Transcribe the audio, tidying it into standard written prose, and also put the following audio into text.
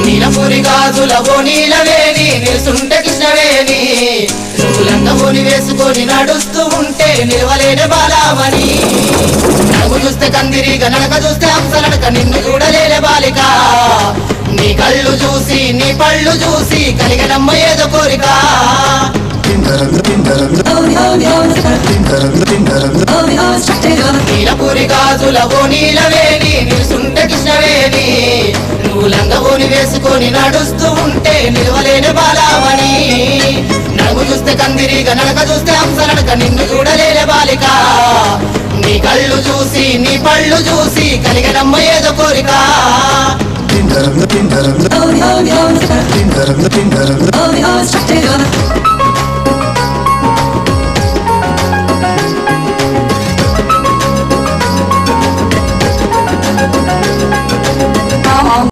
నీలపూరి గాజుల ఓ నీలవేణి నిలుసుంటే కృష్ణవేణి నువ్వు లంగమోని వేసుకొని నడుస్తూ ఉంటే నిలవలేని బాలామణి నడుము చూస్తే కందిరిగా నడక చూస్తే హంసనడక నిన్ను చూడలేని బాలిక నీ కళ్ళు చూసి నీ పళ్ళు చూసి కలిగనమ్మ ఏదో కోరిక నీలపూరి గాజుల ఓ నీలవేణి నిలుసుంటే కృష్ణవేణి నువ్వు లంగవోని వేసుకొని నడుస్తూ ఉంటే నిలవలేని బాలామణి నడుము చూస్తే కందిరిగా నడక చూస్తే హంసనడక నిన్ను చూడలేని బాలిక నీ కళ్ళు చూసి నీ పళ్ళు చూసి కలిగనమ్మ ఏదో కోరిక Oh,